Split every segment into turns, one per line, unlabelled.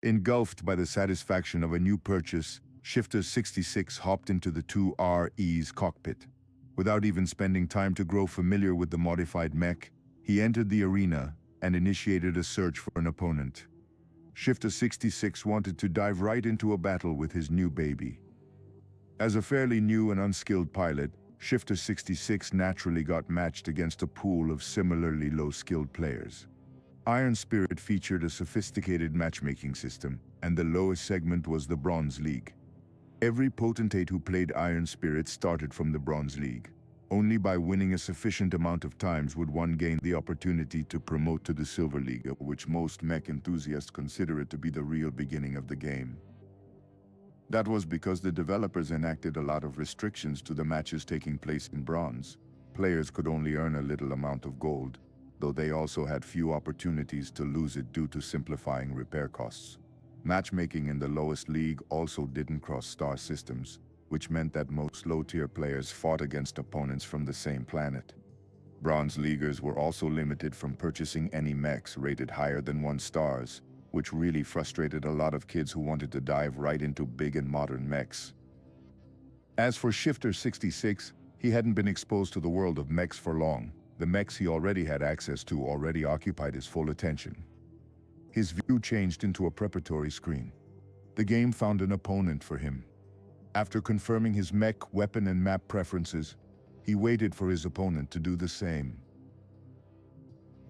Engulfed by the satisfaction of a new purchase, Shifter 66 hopped into the 2Re's cockpit. Without even spending time to grow familiar with the modified mech, he entered the arena and initiated a search for an opponent. Shifter 66 wanted to dive right into a battle with his new baby. As a fairly new and unskilled pilot, Shifter 66 naturally got matched against a pool of similarly low-skilled players. Iron Spirit featured a sophisticated matchmaking system, and the lowest segment was the Bronze League. Every potentate who played Iron Spirit started from the Bronze League. Only by winning a sufficient amount of times would one gain the opportunity to promote to the Silver League, which most mech enthusiasts consider it to be the real beginning of the game. That was because the developers enacted a lot of restrictions to the matches taking place in Bronze. Players could only earn a little amount of gold, though they also had few opportunities to lose it due to simplifying repair costs. Matchmaking in the lowest league also didn't cross star systems, which meant that most low-tier players fought against opponents from the same planet. Bronze Leaguers were also limited from purchasing any mechs rated higher than 1 star, which really frustrated a lot of kids who wanted to dive right into big and modern mechs. As for Shifter 66, he hadn't been exposed to the world of mechs for long. The mechs he already had access to already occupied his full attention. His view changed into a preparatory screen. The game found an opponent for him. After confirming his mech, weapon, and map preferences, he waited for his opponent to do the same.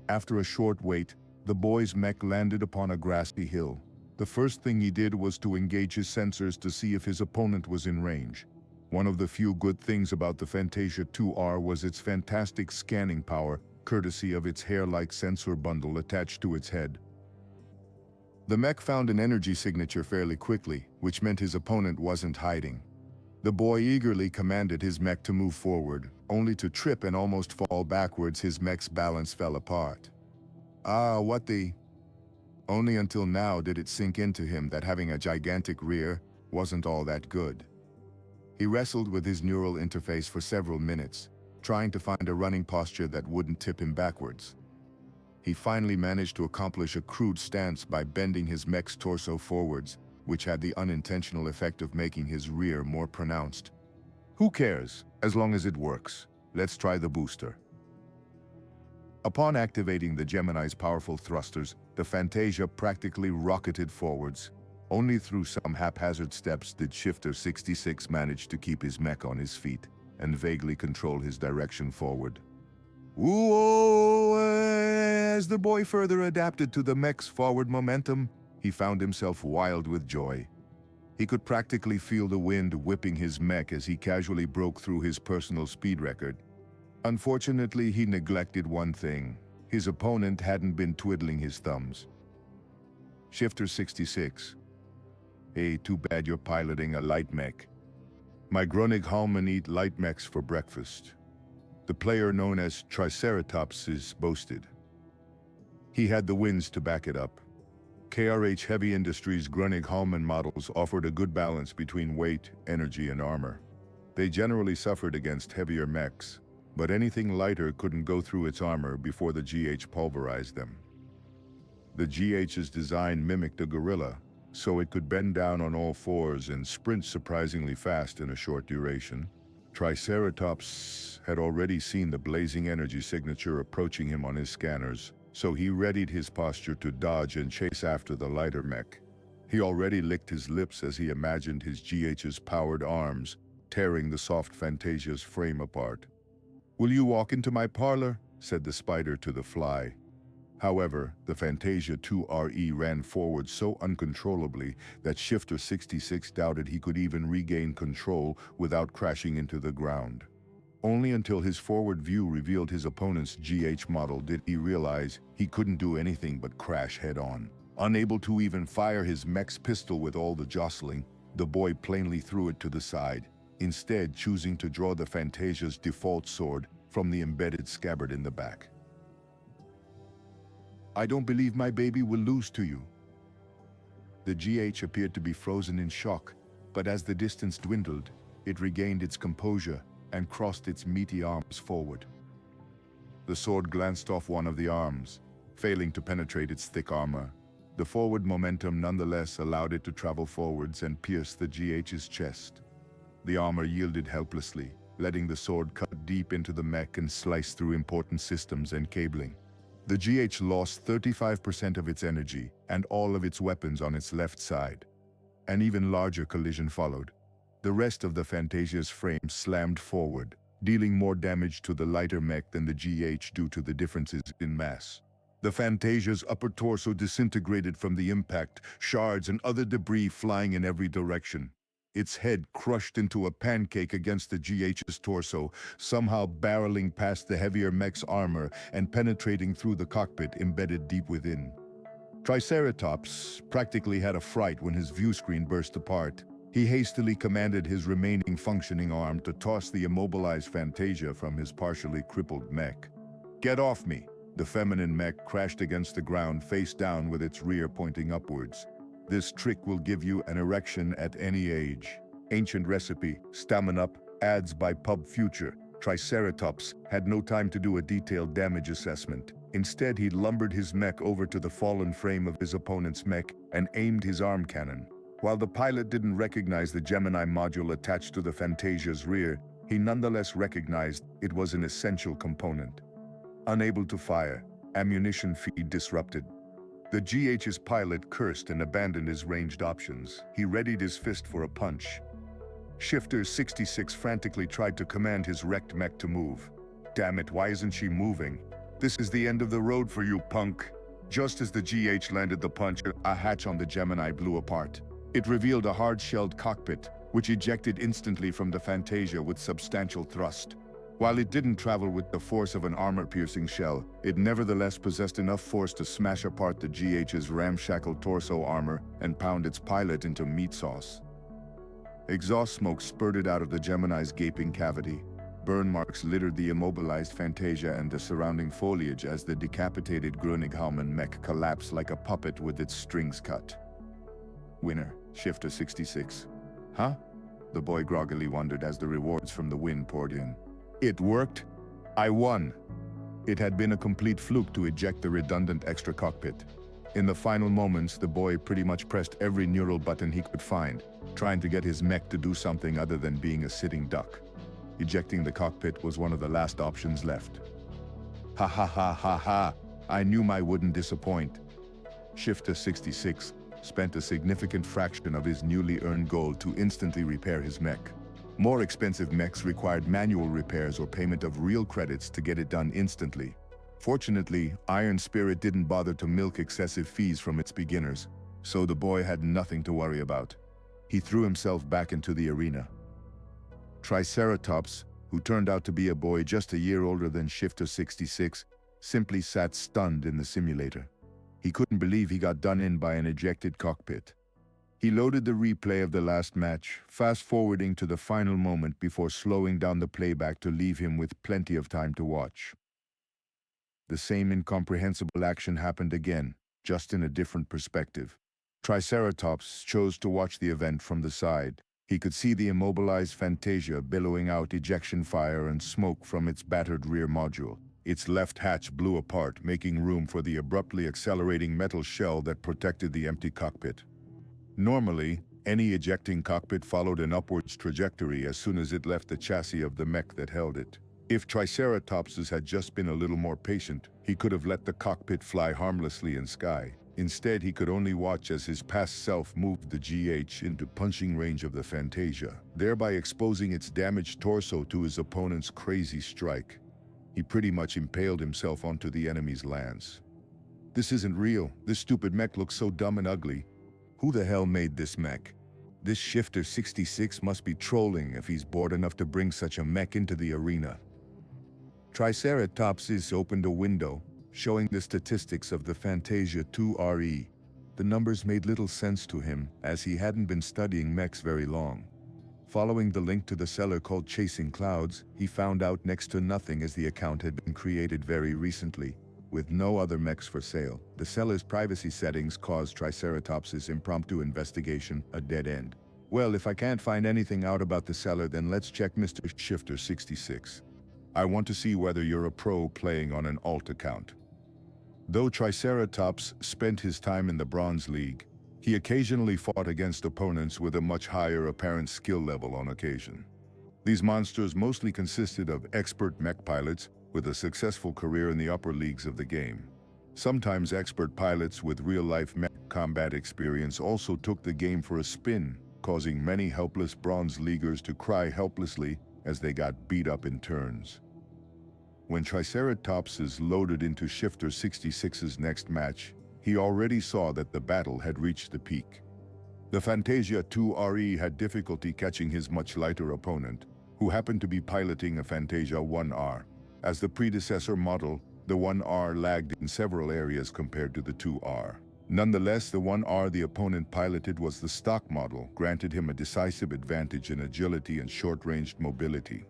After a short wait, the boy's mech landed upon a grassy hill. The first thing he did was to engage his sensors to see if his opponent was in range. One of the few good things about the Fantasia 2R was its fantastic scanning power, courtesy of its hair-like sensor bundle attached to its head. The mech found an energy signature fairly quickly, which meant his opponent wasn't hiding. The boy eagerly commanded his mech to move forward, only to trip and almost fall backwards. His mech's balance fell apart. What the... Only until now did it sink into him that having a gigantic rear wasn't all that good. He wrestled with his neural interface for several minutes, trying to find a running posture that wouldn't tip him backwards. He finally managed to accomplish a crude stance by bending his mech's torso forwards, which had the unintentional effect of making his rear more pronounced. Who cares, as long as it works? Let's try the booster. Upon activating the Gemini's powerful thrusters, the Fantasia practically rocketed forwards. Only through some haphazard steps did Shifter 66 manage to keep his mech on his feet and vaguely control his direction forward. As the boy further adapted to the mech's forward momentum, he found himself wild with joy. He could practically feel the wind whipping his mech as he casually broke through his personal speed record. Unfortunately, he neglected one thing. His opponent hadn't been twiddling his thumbs. Shifter 66. Hey, too bad you're piloting a light mech. My Grunig Hallman eat light mechs for breakfast. The player known as Triceratops boasted. He had the wins to back it up. KRH Heavy Industries' Grunig Hallman models offered a good balance between weight, energy, and armor. They generally suffered against heavier mechs, but anything lighter couldn't go through its armor before the GH pulverized them. The GH's design mimicked a gorilla, so it could bend down on all fours and sprint surprisingly fast in a short duration. Triceratops had already seen the blazing energy signature approaching him on his scanners, so he readied his posture to dodge and chase after the lighter mech. He already licked his lips as he imagined his GH's powered arms tearing the soft Fantasia's frame apart. "Will you walk into my parlor?" said the spider to the fly. However, the Fantasia 2RE ran forward so uncontrollably that Shifter 66 doubted he could even regain control without crashing into the ground. Only until his forward view revealed his opponent's GH model did he realize he couldn't do anything but crash head-on. Unable to even fire his mech's pistol with all the jostling, the boy plainly threw it to the side, instead choosing to draw the Fantasia's default sword from the embedded scabbard in the back. "I don't believe my baby will lose to you." The GH appeared to be frozen in shock, but as the distance dwindled, it regained its composure and crossed its meaty arms forward. The sword glanced off one of the arms, failing to penetrate its thick armor. The forward momentum nonetheless allowed it to travel forwards and pierce the GH's chest. The armor yielded helplessly, letting the sword cut deep into the mech and slice through important systems and cabling. The GH lost 35% of its energy and all of its weapons on its left side. An even larger collision followed. The rest of the Phantasia's frame slammed forward, dealing more damage to the lighter mech than the GH due to the differences in mass. The Phantasia's upper torso disintegrated from the impact, shards and other debris flying in every direction. Its head crushed into a pancake against the GH's torso, somehow barreling past the heavier mech's armor and penetrating through the cockpit embedded deep within. Triceratops practically had a fright when his view screen burst apart. He hastily commanded his remaining functioning arm to toss the immobilized Fantasia from his partially crippled mech. "Get off me!" The feminine mech crashed against the ground face down with its rear pointing upwards. This trick will give you an erection at any age. Ancient recipe, Stamina Up, ads by Pub Future. Triceratops had no time to do a detailed damage assessment. Instead, he lumbered his mech over to the fallen frame of his opponent's mech and aimed his arm cannon. While the pilot didn't recognize the Gemini module attached to the Phantasia's rear, he nonetheless recognized it was an essential component. Unable to fire, ammunition feed disrupted. The GH's pilot cursed and abandoned his ranged options. He readied his fist for a punch. Shifter 66 frantically tried to command his wrecked mech to move. "Damn it, why isn't she moving? This is the end of the road for you, punk." Just as the GH landed the punch, a hatch on the Gemini blew apart. It revealed a hard-shelled cockpit, which ejected instantly from the Fantasia with substantial thrust. While it didn't travel with the force of an armor-piercing shell, it nevertheless possessed enough force to smash apart the GH's ramshackle torso armor and pound its pilot into meat sauce. Exhaust smoke spurted out of the Gemini's gaping cavity. Burn marks littered the immobilized Fantasia and the surrounding foliage as the decapitated Grönighalmen mech collapsed like a puppet with its strings cut. Winner, Shifter 66. Huh? The boy groggily wondered as the rewards from the win poured in. It worked. I won. It had been a complete fluke to eject the redundant extra cockpit. In the final moments, the boy pretty much pressed every neural button he could find, trying to get his mech to do something other than being a sitting duck. Ejecting the cockpit was one of the last options left. Ha ha ha ha ha, I knew I wouldn't disappoint. Shifter 66 spent a significant fraction of his newly earned gold to instantly repair his mech. More expensive mechs required manual repairs or payment of real credits to get it done instantly. Fortunately, Iron Spirit didn't bother to milk excessive fees from its beginners, so the boy had nothing to worry about. He threw himself back into the arena. Triceratops, who turned out to be a boy just a year older than Shifter 66, simply sat stunned in the simulator. He couldn't believe he got done in by an ejected cockpit. He loaded the replay of the last match, fast-forwarding to the final moment before slowing down the playback to leave him with plenty of time to watch. The same incomprehensible action happened again, just in a different perspective. Triceratops chose to watch the event from the side. He could see the immobilized Fantasia billowing out ejection fire and smoke from its battered rear module. Its left hatch blew apart, making room for the abruptly accelerating metal shell that protected the empty cockpit. Normally, any ejecting cockpit followed an upwards trajectory as soon as it left the chassis of the mech that held it. If Triceratopses had just been a little more patient, he could have let the cockpit fly harmlessly in sky. Instead, he could only watch as his past self moved the GH into punching range of the Fantasia, thereby exposing its damaged torso to his opponent's crazy strike. He pretty much impaled himself onto the enemy's lance. This isn't real. This stupid mech looks so dumb and ugly. Who the hell made this mech? This Shifter 66 must be trolling if he's bored enough to bring such a mech into the arena. Triceratopses opened a window, showing the statistics of the Fantasia 2RE. The numbers made little sense to him, as he hadn't been studying mechs very long. Following the link to the seller called Chasing Clouds, he found out next to nothing as the account had been created very recently, with no other mechs for sale. The seller's privacy settings caused Triceratops's impromptu investigation a dead end. Well, if I can't find anything out about the seller, then let's check Mr. Shifter 66. I want to see whether you're a pro playing on an alt account. Though Triceratops spent his time in the Bronze League, he occasionally fought against opponents with a much higher apparent skill level on occasion. These monsters mostly consisted of expert mech pilots with a successful career in the upper leagues of the game. Sometimes expert pilots with real-life mech combat experience also took the game for a spin, causing many helpless Bronze Leaguers to cry helplessly as they got beat up in turns. When Triceratops is loaded into Shifter 66's next match, he already saw that the battle had reached the peak. The Fantasia 2RE had difficulty catching his much lighter opponent, who happened to be piloting a Fantasia 1R. As the predecessor model, the 1R lagged in several areas compared to the 2R. Nonetheless, the 1R the opponent piloted was the stock model, granted him a decisive advantage in agility and short-ranged mobility.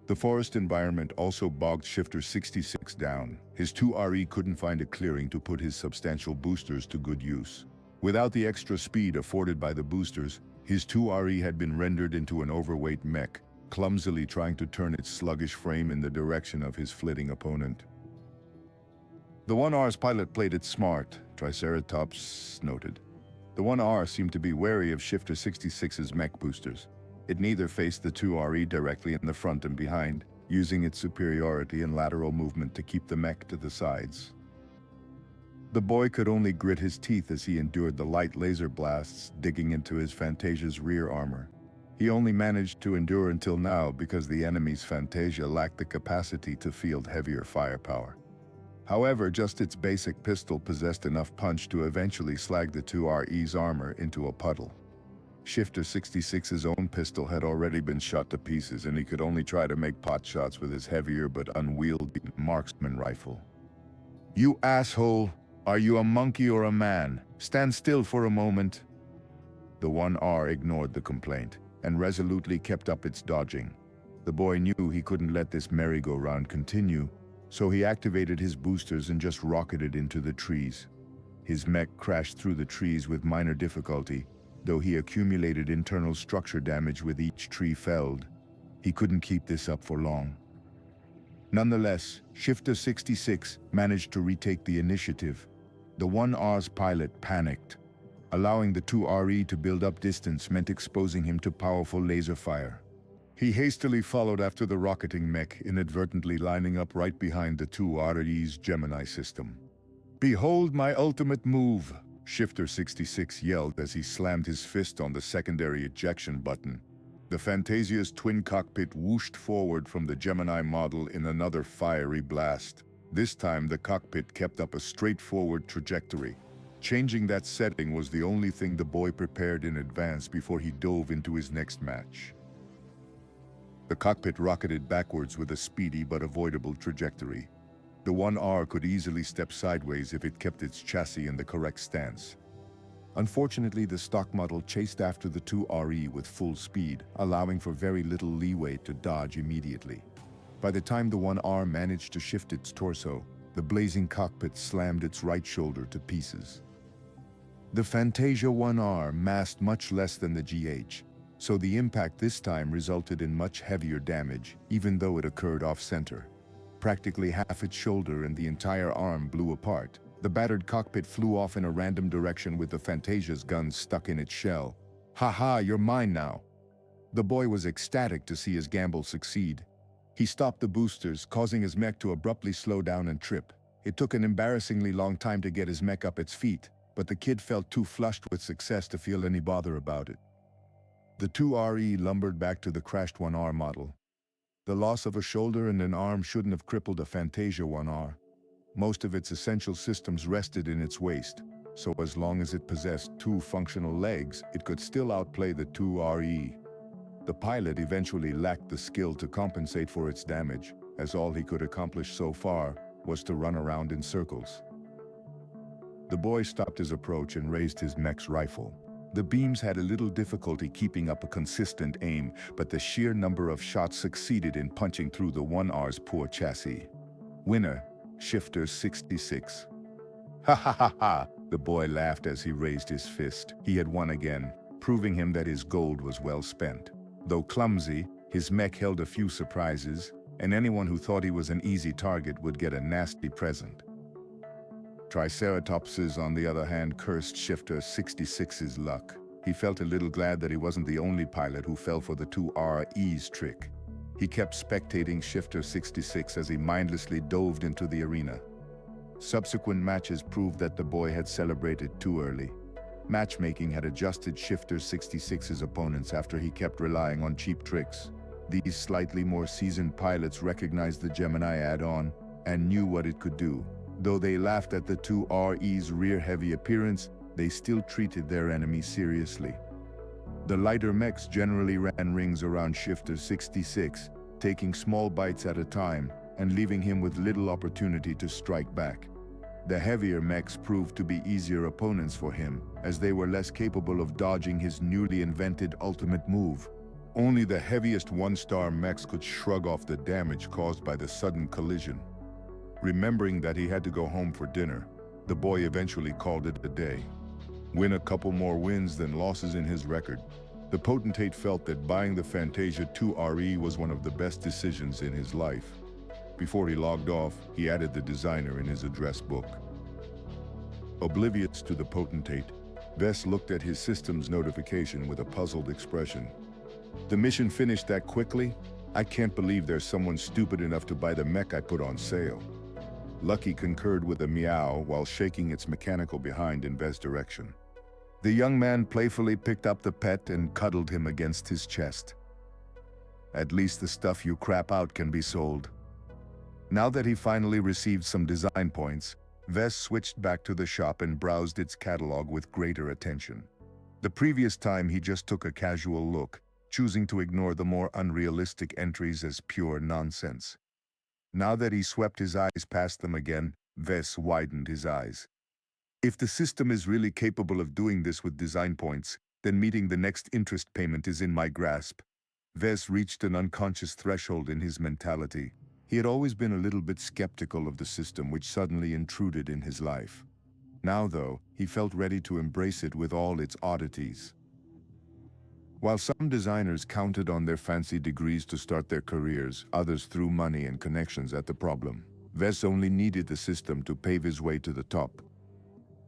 The forest environment also bogged Shifter 66 down. His 2RE couldn't find a clearing to put his substantial boosters to good use. Without the extra speed afforded by the boosters, his 2RE had been rendered into an overweight mech, clumsily trying to turn its sluggish frame in the direction of his flitting opponent. The 1R's pilot played it smart, Triceratops noted. The 1R seemed to be wary of Shifter 66's mech boosters. It neither faced the 2RE directly in the front and behind, using its superiority in lateral movement to keep the mech to the sides. The boy could only grit his teeth as he endured the light laser blasts digging into his Fantasia's rear armor. He only managed to endure until now because the enemy's Fantasia lacked the capacity to field heavier firepower. However, just its basic pistol possessed enough punch to eventually slag the 2RE's armor into a puddle. Shifter 66's own pistol had already been shot to pieces, and he could only try to make pot shots with his heavier but unwieldy marksman rifle. "You asshole! Are you a monkey or a man? Stand still for a moment." The 1R ignored the complaint and resolutely kept up its dodging. The boy knew he couldn't let this merry-go-round continue, so he activated his boosters and just rocketed into the trees. His mech crashed through the trees with minor difficulty, though he accumulated internal structure damage with each tree felled. He couldn't keep this up for long. Nonetheless, Shifter 66 managed to retake the initiative. The 1R's pilot panicked. Allowing the 2RE to build up distance meant exposing him to powerful laser fire. He hastily followed after the rocketing mech, inadvertently lining up right behind the 2RE's Gemini system. "Behold my ultimate move!" Shifter 66 yelled as he slammed his fist on the secondary ejection button. The Fantasia's twin cockpit whooshed forward from the Gemini model in another fiery blast. This time the cockpit kept up a straightforward trajectory. Changing that setting was the only thing the boy prepared in advance before he dove into his next match. The cockpit rocketed backwards with a speedy but avoidable trajectory. The 1R could easily step sideways if it kept its chassis in the correct stance. Unfortunately, the stock model chased after the 2RE with full speed, allowing for very little leeway to dodge immediately. By the time the 1R managed to shift its torso, the blazing cockpit slammed its right shoulder to pieces. The Fantasia 1R massed much less than the GH, so the impact this time resulted in much heavier damage, even though it occurred off-center. Practically half its shoulder and the entire arm blew apart. The battered cockpit flew off in a random direction with the Fantasia's gun stuck in its shell. "Ha-ha, you're mine now." The boy was ecstatic to see his gamble succeed. He stopped the boosters, causing his mech to abruptly slow down and trip. It took an embarrassingly long time to get his mech up its feet, but the kid felt too flushed with success to feel any bother about it. The 2RE lumbered back to the crashed 1R model. The loss of a shoulder and an arm shouldn't have crippled a Fantasia 1R. Most of its essential systems rested in its waist, so as long as it possessed 2 functional legs, it could still outplay the 2RE. The pilot eventually lacked the skill to compensate for its damage, as all he could accomplish so far was to run around in circles. The boy stopped his approach and raised his mech's rifle. The beams had a little difficulty keeping up a consistent aim, but the sheer number of shots succeeded in punching through the 1R's poor chassis. Winner, Shifter 66. "Ha ha ha ha!" The boy laughed as he raised his fist. He had won again, proving him that his gold was well spent. Though clumsy, his mech held a few surprises, and anyone who thought he was an easy target would get a nasty present. Triceratopses, on the other hand, cursed Shifter 66's luck. He felt a little glad that he wasn't the only pilot who fell for the 2Re's trick. He kept spectating Shifter 66 as he mindlessly dove into the arena. Subsequent matches proved that the boy had celebrated too early. Matchmaking had adjusted Shifter 66's opponents after he kept relying on cheap tricks. These slightly more seasoned pilots recognized the Gemini add-on and knew what it could do. Though they laughed at the 2Re's rear-heavy appearance, they still treated their enemy seriously. The lighter mechs generally ran rings around Shifter 66, taking small bites at a time and leaving him with little opportunity to strike back. The heavier mechs proved to be easier opponents for him, as they were less capable of dodging his newly invented ultimate move. Only the heaviest one-star mechs could shrug off the damage caused by the sudden collision. Remembering that he had to go home for dinner, the boy eventually called it a day. Win a couple more wins than losses in his record. The potentate felt that buying the Fantasia 2RE was one of the best decisions in his life. Before he logged off, he added the designer in his address book. Oblivious to the potentate, Ves looked at his system's notification with a puzzled expression. The mission finished that quickly? I can't believe there's someone stupid enough to buy the mech I put on sale. Lucky concurred with a meow while shaking its mechanical behind in Ves' direction. The young man playfully picked up the pet and cuddled him against his chest. At least the stuff you crap out can be sold. Now that he finally received some design points, Ves switched back to the shop and browsed its catalog with greater attention. The previous time he just took a casual look, choosing to ignore the more unrealistic entries as pure nonsense. Now that he swept his eyes past them again, Ves widened his eyes. If the system is really capable of doing this with design points, then meeting the next interest payment is in my grasp. Ves reached an unconscious threshold in his mentality. He had always been a little bit skeptical of the system which suddenly intruded in his life. Now, though, he felt ready to embrace it with all its oddities. While some designers counted on their fancy degrees to start their careers, others threw money and connections at the problem. Ves only needed the system to pave his way to the top.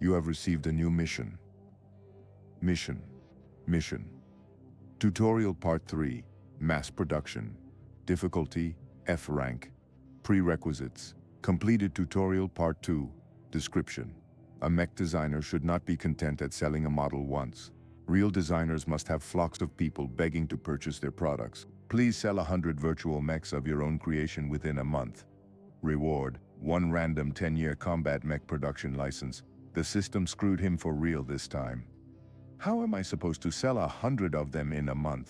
You have received a new mission. Mission. Tutorial Part 3, Mass Production. Difficulty, F rank. Prerequisites. Completed Tutorial Part 2, Description. A mech designer should not be content at selling a model once. Real designers must have flocks of people begging to purchase their products. Please sell 100 virtual mechs of your own creation within a month. Reward, 1 random 10-year combat mech production license. The system screwed him for real this time. How am I supposed to sell 100 of them in a month?